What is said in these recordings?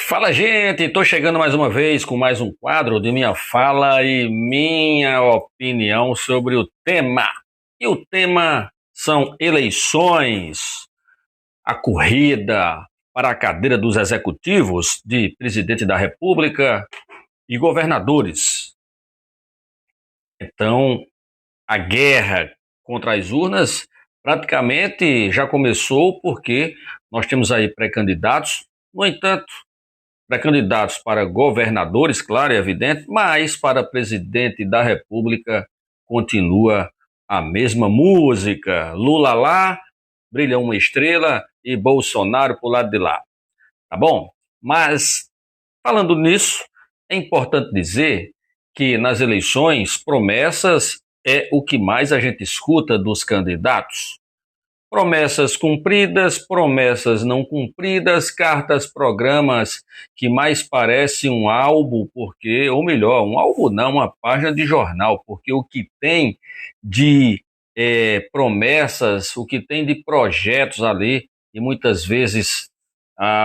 Fala, gente! Estou chegando mais uma vez com mais um quadro de minha fala e minha opinião sobre o tema. E o tema são eleições, a corrida para a cadeira dos executivos de presidente da República e governadores. Então, a guerra contra as urnas praticamente já começou porque nós temos aí pré-candidatos. No entanto, pré-candidatos para governadores, claro e evidente, mas para presidente da República continua a mesma música. Lula lá, brilha uma estrela e Bolsonaro pro lado de lá. Tá bom? Mas, falando nisso, é importante dizer que nas eleições, promessas é o que mais a gente escuta dos candidatos. Promessas cumpridas, promessas não cumpridas, cartas, programas que mais parece um álbum, porque, ou melhor, um álbum não, uma página de jornal, porque o que tem de promessas, o que tem de projetos ali, e muitas vezes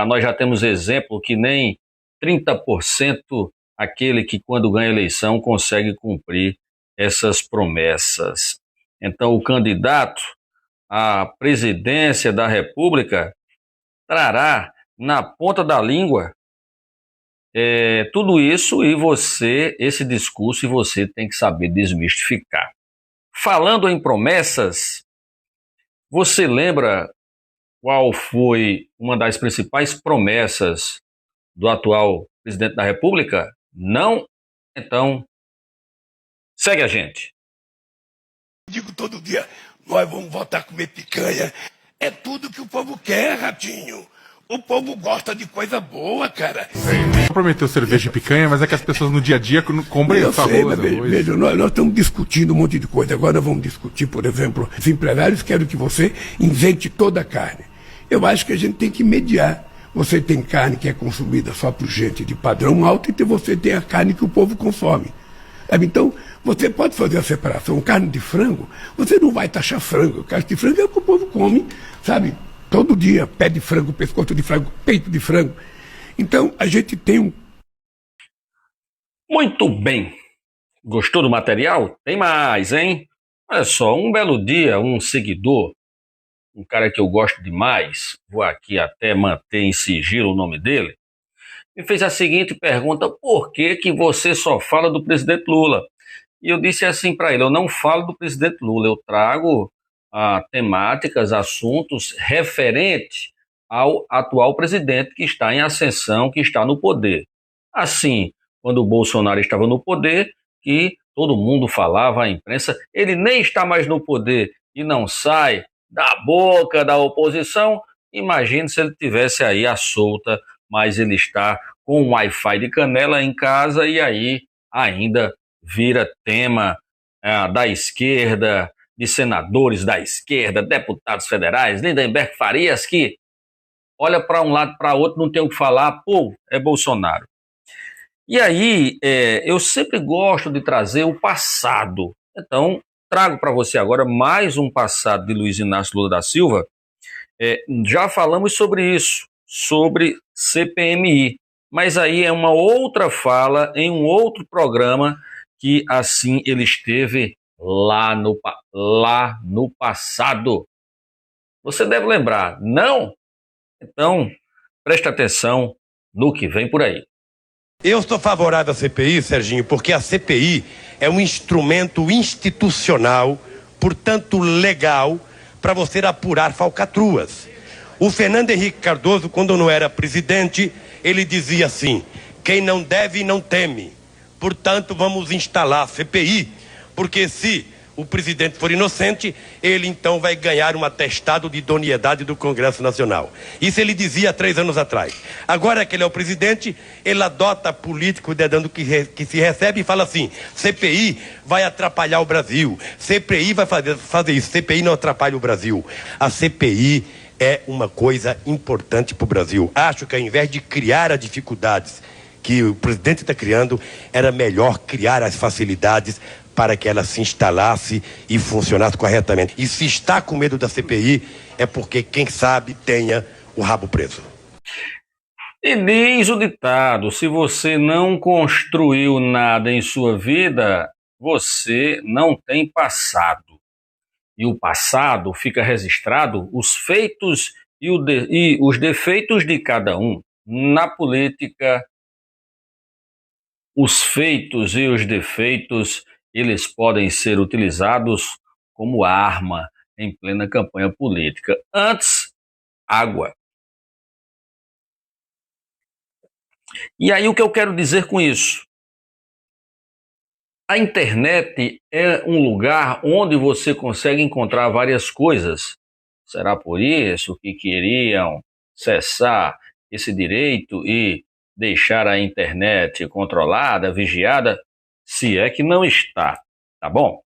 nós já temos exemplo que nem 30% aquele que quando ganha a eleição consegue cumprir essas promessas. Então o candidato à presidência da República trará na ponta da língua tudo isso e esse discurso, e você tem que saber desmistificar. Falando em promessas, você lembra qual foi uma das principais promessas do atual presidente da República? Não? Então, segue a gente. Digo todo dia, nós vamos voltar a comer picanha. É tudo que o povo quer, Ratinho. O povo gosta de coisa boa, cara. Prometeu cerveja e picanha, mas é que as pessoas no dia a dia comprem essa arroz. Veja, nós estamos discutindo um monte de coisa. Agora vamos discutir, por exemplo, os empresários querem que você isente toda a carne. Eu acho que a gente tem que mediar. Você tem carne que é consumida só por gente de padrão alto e você tem a carne que o povo consome. Então, você pode fazer a separação. Carne de frango, você não vai taxar frango. Carne de frango é o que o povo come, sabe? Todo dia, pé de frango, pescoço de frango, peito de frango. Então, a gente tem um... Muito bem. Gostou do material? Tem mais, hein? Olha só, um belo dia, um seguidor, um cara que eu gosto demais, vou aqui até manter em sigilo o nome dele, me fez a seguinte pergunta: por que que você só fala do presidente Lula? E eu disse assim para ele: eu não falo do presidente Lula, eu trago temáticas, assuntos referentes ao atual presidente que está em ascensão, que está no poder. Assim, quando o Bolsonaro estava no poder, que todo mundo falava, a imprensa, ele nem está mais no poder e não sai da boca da oposição. Imagine se ele tivesse aí à solta, mas ele está com um Wi-Fi de canela em casa e aí ainda vira tema da esquerda, de senadores da esquerda, deputados federais, Lindenberg Farias, que olha para um lado para outro, não tem o que falar, pô, é Bolsonaro. E aí, eu sempre gosto de trazer o passado. Então, trago para você agora mais um passado de Luiz Inácio Lula da Silva. Já falamos sobre isso, sobre CPMI, mas aí é uma outra fala em um outro programa que assim ele esteve lá no passado. Você deve lembrar, não? Então, presta atenção no que vem por aí. Eu sou favorável à CPI, Serginho, porque a CPI é um instrumento institucional, portanto legal, para você apurar falcatruas. O Fernando Henrique Cardoso, quando não era presidente, ele dizia assim: quem não deve, não teme. Portanto, vamos instalar a CPI, porque se o presidente for inocente, ele então vai ganhar um atestado de idoneidade do Congresso Nacional. Isso ele dizia 3 anos atrás. Agora que ele é o presidente, ele adota político dedando que se recebe e fala assim: CPI vai atrapalhar o Brasil, CPI vai fazer isso, CPI não atrapalha o Brasil. A CPI é uma coisa importante para o Brasil. Acho que ao invés de criar as dificuldades que o presidente está criando, era melhor criar as facilidades para que ela se instalasse e funcionasse corretamente. E se está com medo da CPI, é porque, quem sabe, tenha o rabo preso. E diz o ditado: se você não construiu nada em sua vida, você não tem passado. E o passado fica registrado os feitos e os defeitos de cada um. Na política, os feitos e os defeitos, eles podem ser utilizados como arma em plena campanha política. Antes, água. E aí o que eu quero dizer com isso? A internet é um lugar onde você consegue encontrar várias coisas. Será por isso que queriam cessar esse direito e deixar a internet controlada, vigiada? Se é que não está, tá bom?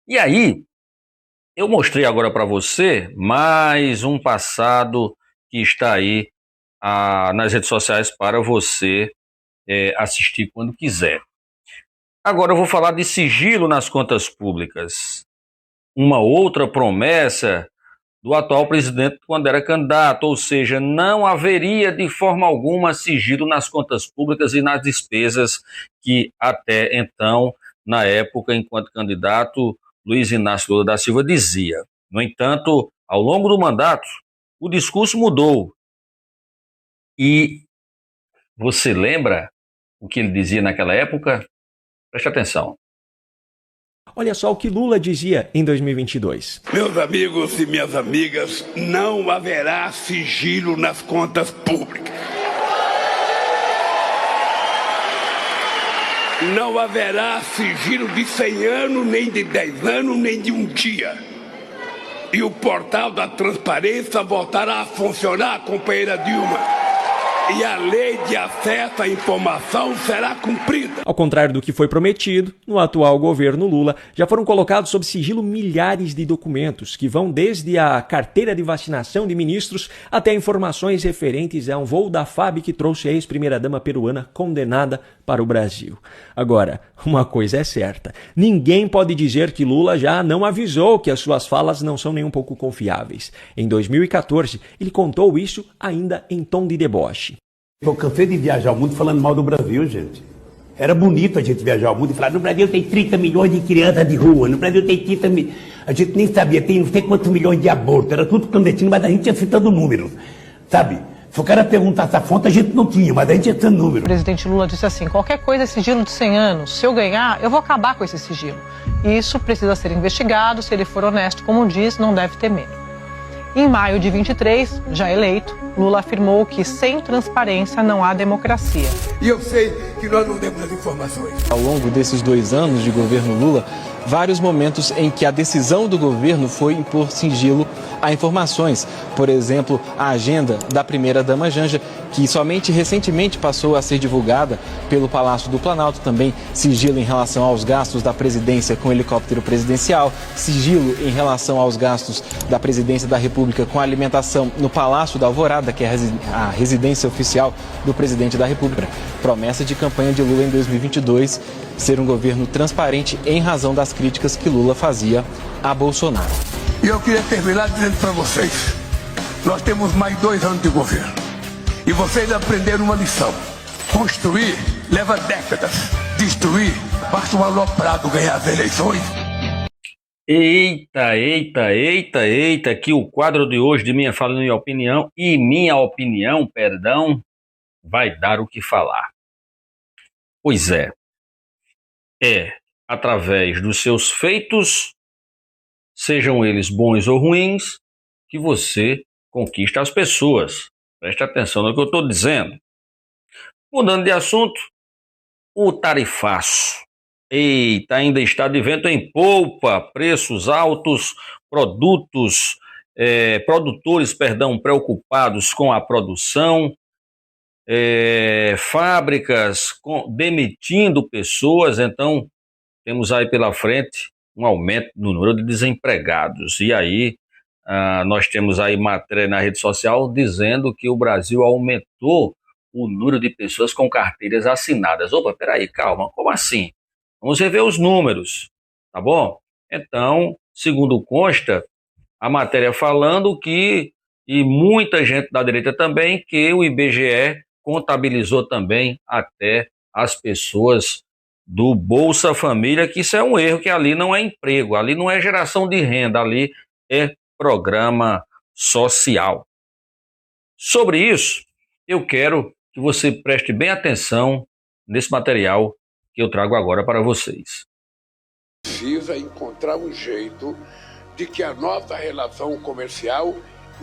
E aí, eu mostrei agora para você mais um passado que está aí nas redes sociais para você assistir quando quiser. Agora eu vou falar de sigilo nas contas públicas. Uma outra promessa do atual presidente quando era candidato, ou seja, não haveria de forma alguma sigilo nas contas públicas e nas despesas que até então, na época, enquanto candidato, Luiz Inácio Lula da Silva dizia. No entanto, ao longo do mandato, o discurso mudou. E você lembra o que ele dizia naquela época? Preste atenção. Olha só o que Lula dizia em 2022. Meus amigos e minhas amigas, não haverá sigilo nas contas públicas. Não haverá sigilo de 100 anos, nem de 10 anos, nem de um dia. E o portal da transparência voltará a funcionar, companheira Dilma. E a lei de acesso à informação será cumprida. Ao contrário do que foi prometido, no atual governo Lula, já foram colocados sob sigilo milhares de documentos, que vão desde a carteira de vacinação de ministros até informações referentes a um voo da FAB que trouxe a ex-primeira-dama peruana condenada para o Brasil. Agora, uma coisa é certa, ninguém pode dizer que Lula já não avisou que as suas falas não são nem um pouco confiáveis. Em 2014, ele contou isso ainda em tom de deboche. Eu cansei de viajar o mundo falando mal do Brasil, gente. Era bonito a gente viajar o mundo e falar: no Brasil tem 30 milhões de crianças de rua, no Brasil tem 30 milhões. A gente nem sabia, tem não sei quantos milhões de abortos, era tudo clandestino, mas a gente ia citando números, sabe? Se o cara perguntasse a fonte, a gente não tinha, mas a gente ia citando números. O presidente Lula disse assim: qualquer coisa é sigilo de 100 anos, se eu ganhar, eu vou acabar com esse sigilo. E isso precisa ser investigado, se ele for honesto, como diz, não deve ter medo. Em maio de 23, já eleito, Lula afirmou que sem transparência não há democracia. E eu sei que nós não temos as informações. Ao longo desses 2 anos de governo Lula, vários momentos em que a decisão do governo foi impor sigilo a informações. Por exemplo, a agenda da primeira-dama Janja, que somente recentemente passou a ser divulgada pelo Palácio do Planalto. Também sigilo em relação aos gastos da presidência com helicóptero presidencial, sigilo em relação aos gastos da presidência da República com alimentação no Palácio da Alvorada, que é a residência oficial do presidente da República. Promessa de campanha de Lula em 2022, ser um governo transparente em razão das críticas que Lula fazia a Bolsonaro. E eu queria terminar dizendo para vocês, nós temos mais 2 anos de governo. E vocês aprenderam uma lição. Construir leva décadas. Destruir, basta um aloprado ganhar as eleições. Eita, que o quadro de hoje de Minha Fala e Minha Opinião, vai dar o que falar. Pois é através dos seus feitos, sejam eles bons ou ruins, que você conquista as pessoas. Preste atenção no que eu estou dizendo. Mudando de assunto, o tarifaço. Eita, ainda está de vento em polpa, preços altos, produtores preocupados com a produção, fábricas demitindo pessoas. Então temos aí pela frente um aumento no número de desempregados. E aí nós temos aí matéria na rede social dizendo que o Brasil aumentou o número de pessoas com carteiras assinadas. Opa, peraí, calma, como assim? Vamos rever os números, tá bom? Então, segundo consta, a matéria falando que, e muita gente da direita também, que o IBGE contabilizou também até as pessoas do Bolsa Família, que isso é um erro, que ali não é emprego, ali não é geração de renda, ali é programa social. Sobre isso, eu quero que você preste bem atenção nesse material que eu trago agora para vocês. Precisa encontrar um jeito de que a nossa relação comercial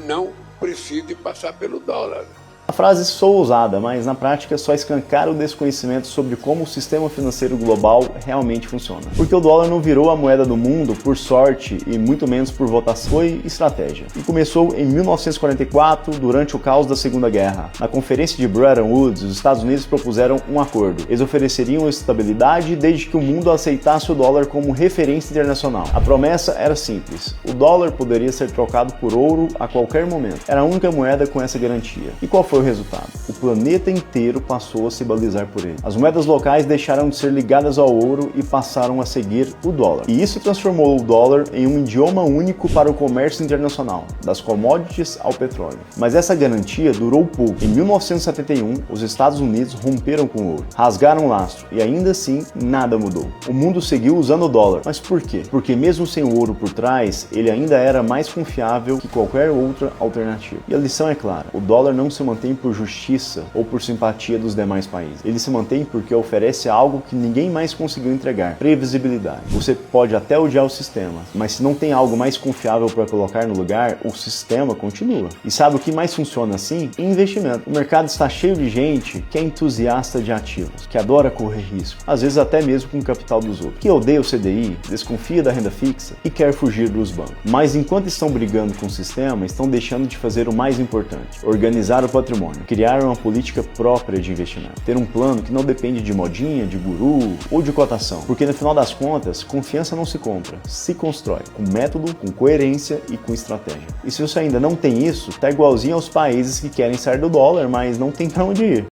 não precise passar pelo dólar. A frase soa ousada, mas na prática só escancara o desconhecimento sobre como o sistema financeiro global realmente funciona. Porque o dólar não virou a moeda do mundo por sorte e muito menos por votação, foi estratégia. E começou em 1944, durante o caos da Segunda Guerra. Na conferência de Bretton Woods, os Estados Unidos propuseram um acordo. Eles ofereceriam estabilidade desde que o mundo aceitasse o dólar como referência internacional. A promessa era simples: o dólar poderia ser trocado por ouro a qualquer momento. Era a única moeda com essa garantia. E qual foi o resultado? O planeta inteiro passou a se balizar por ele. As moedas locais deixaram de ser ligadas ao ouro e passaram a seguir o dólar. E isso transformou o dólar em um idioma único para o comércio internacional, das commodities ao petróleo. Mas essa garantia durou pouco. Em 1971, os Estados Unidos romperam com o ouro, rasgaram o lastro e ainda assim nada mudou. O mundo seguiu usando o dólar. Mas por quê? Porque mesmo sem o ouro por trás, ele ainda era mais confiável que qualquer outra alternativa. E a lição é clara: o dólar não se mantém por justiça ou por simpatia dos demais países. Ele se mantém porque oferece algo que ninguém mais conseguiu entregar: previsibilidade. Você pode até odiar o sistema, mas se não tem algo mais confiável para colocar no lugar, o sistema continua. E sabe o que mais funciona assim? Investimento. O mercado está cheio de gente que é entusiasta de ativos, que adora correr risco, às vezes até mesmo com o capital dos outros, que odeia o CDI, desconfia da renda fixa e quer fugir dos bancos. Mas enquanto estão brigando com o sistema, estão deixando de fazer o mais importante: organizar o patrimônio, criar uma política própria de investimento, ter um plano que não depende de modinha, de guru ou de cotação, porque no final das contas, confiança não se compra, se constrói, com método, com coerência e com estratégia. E se você ainda não tem isso, tá igualzinho aos países que querem sair do dólar, mas não tem para onde ir.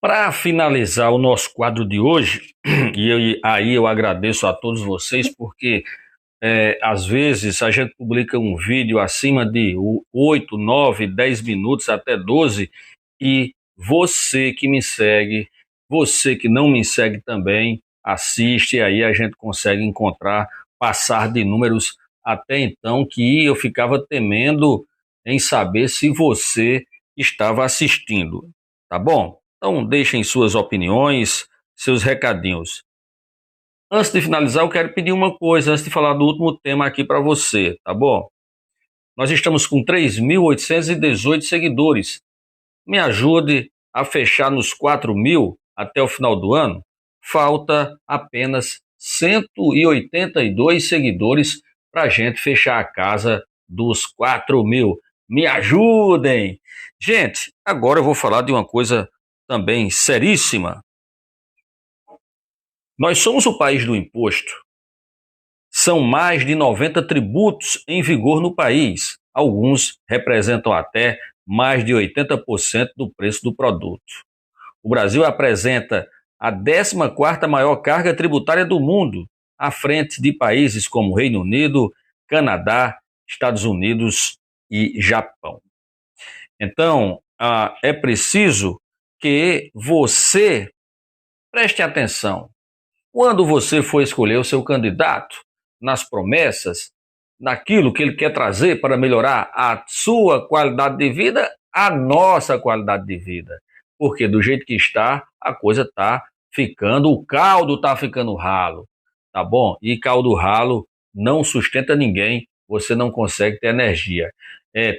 Para finalizar o nosso quadro de hoje, aí eu agradeço a todos vocês, porque às vezes a gente publica um vídeo acima de 8, 9, 10 minutos, até 12, e você que me segue, você que não me segue também, assiste, e aí a gente consegue encontrar, passar de números. Até então que eu ficava temendo em saber se você estava assistindo, tá bom? Então deixem suas opiniões, seus recadinhos. Antes de finalizar, eu quero pedir uma coisa, antes de falar do último tema aqui para você, tá bom? Nós estamos com 3.818 seguidores. Me ajude a fechar nos 4.000 até o final do ano. Falta apenas 182 seguidores para a gente fechar a casa dos 4.000. Me ajudem! Gente, agora eu vou falar de uma coisa também seríssima. Nós somos o país do imposto. São mais de 90 tributos em vigor no país. Alguns representam até mais de 80% do preço do produto. O Brasil apresenta a 14ª maior carga tributária do mundo, à frente de países como Reino Unido, Canadá, Estados Unidos e Japão. Então, é preciso que você preste atenção. Quando você for escolher o seu candidato, nas promessas, naquilo que ele quer trazer para melhorar a sua qualidade de vida, a nossa qualidade de vida. Porque do jeito que está, a coisa está ficando, o caldo está ficando ralo, tá bom? E caldo ralo não sustenta ninguém, você não consegue ter energia.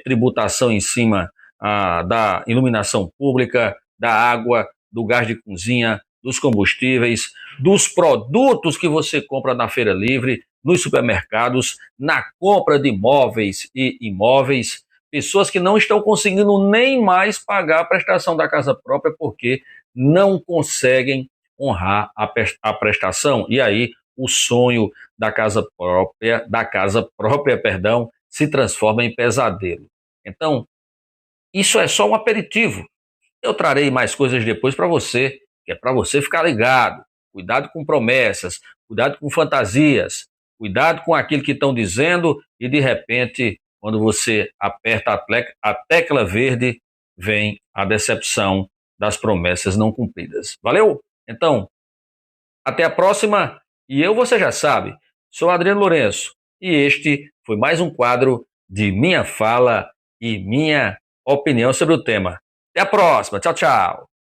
Tributação em cima da iluminação pública, da água, do gás de cozinha, dos combustíveis, dos produtos que você compra na feira livre, nos supermercados, na compra de móveis e imóveis, pessoas que não estão conseguindo nem mais pagar a prestação da casa própria porque não conseguem honrar a prestação. E aí o sonho da casa própria, se transforma em pesadelo. Então, isso é só um aperitivo. Eu trarei mais coisas depois para você, que é para você ficar ligado. Cuidado com promessas, cuidado com fantasias, cuidado com aquilo que estão dizendo e, de repente, quando você aperta a tecla verde, vem a decepção das promessas não cumpridas. Valeu? Então, até a próxima. E você já sabe, sou Adriano Lourenço e este foi mais um quadro de Minha Fala e Minha Opinião sobre o tema. Até a próxima. Tchau, tchau.